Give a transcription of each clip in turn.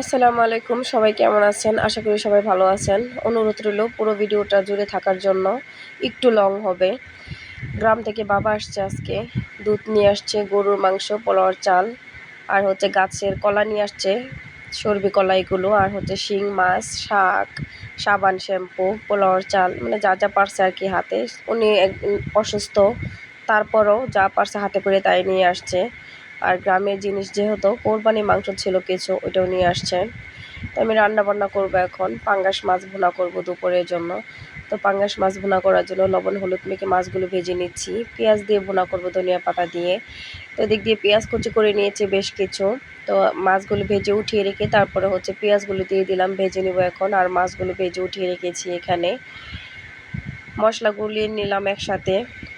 আসসালামু আলাইকুম, সবাই কেমন আছেন? আশা করি সবাই ভালো আছেন। অনুরোধ রইল পুরো ভিডিওটা জুড়ে থাকার জন্য। একটু লং হবে। গ্রাম থেকে বাবা আসছে আজকে। দুধ নিয়ে আসছে, গরুর মাংস, পোলাওর চাল, আর গাছের কলা নিয়ে আসছে, সর্বি কলা এগুলো, আর শিং মাছ, শাক, সাবান, শ্যাম্পু, পোলাওর চাল, মানে যা যা পারছে আর কি হাতে। উনি অসুস্থ, তারপরও যা পারছে হাতে করে তাই নিয়ে আসছে। আর গ্রামের জিনিস যেহেতু কোরবানি মাংস ছিল কিছু, ওইটাও নিয়ে আসছে। তো আমি রান্না বান্না করবো এখন। পাঙ্গাস মাছ ভুনা করব দুপুরের জন্য। তো পাঙ্গাস মাছ ভুনা করার জন্য লবণ হলুদ মেখে মাছগুলো ভেজে নিচ্ছি। পেঁয়াজ দিয়ে ভুনা করব ধনিয়া পাতা দিয়ে। তো এদিক দিয়ে পেঁয়াজ কুচি করে নিয়েছি বেশ কিছু। তো মাছগুলো ভেজে উঠিয়ে রেখে তারপরে পেঁয়াজগুলো দিয়ে দিলাম, ভেজে নিব এখন। আর মাছগুলো ভেজে উঠিয়ে রেখেছি এখানে। মশলা গুলিয়ে নিলাম একসাথে।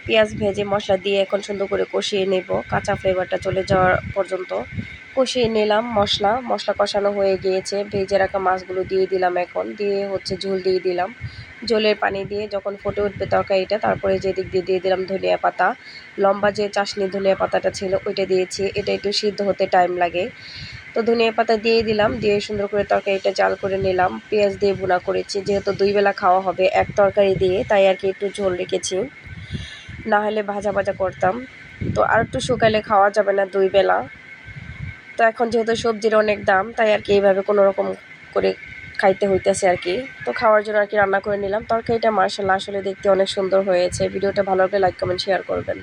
পেঁয়াজ ভেজে মশলা দিয়ে এখন সুন্দর করে কষিয়ে নেব, কাঁচা ফ্লেভারটা চলে যাওয়ার পর্যন্ত কষিয়ে নিলাম। মশলা কষানো হয়ে গিয়েছে। ভেজে রাখা মাছগুলো দিয়ে দিলাম এখন। দিয়ে ঝোল দিয়ে দিলাম। ঝোলের পানি দিয়ে যখন ফুটে উঠবে তরকারিটা, তারপরে যেদিক দিয়ে দিয়ে দিলাম ধনিয়া পাতা। লম্বা যে চাশনি ধনিয়া পাতাটা ছিল ওইটা দিয়েছি। এটা একটু সিদ্ধ হতে টাইম লাগে। তো ধনিয়া পাতা দিয়ে দিলাম, দিয়ে সুন্দর করে তরকারিটা জাল করে নিলাম। পেঁয়াজ দিয়ে ভুনা করেছি, যেহেতু 2 বেলা খাওয়া হবে এক তরকারি দিয়ে, তাই আর কি একটু ঝোল রেখেছি, না হলে ভাজা ভাজা করতাম। তো আর একটু শুকালে খাওয়া যাবে না 2 বেলা। তো এখন যেহেতু সবজির অনেক দাম, তাই আর কি এইভাবে কোনো রকম করে খাইতে হইতেছে আর কি। তো খাওয়ার জন্য আর কি রান্না করে নিলাম। তরকারিটা মাশাআল্লাহ আসলে দেখতে অনেক সুন্দর হয়েছে। ভিডিওটা ভালো লাগলে লাইক কমেন্ট শেয়ার করবেন।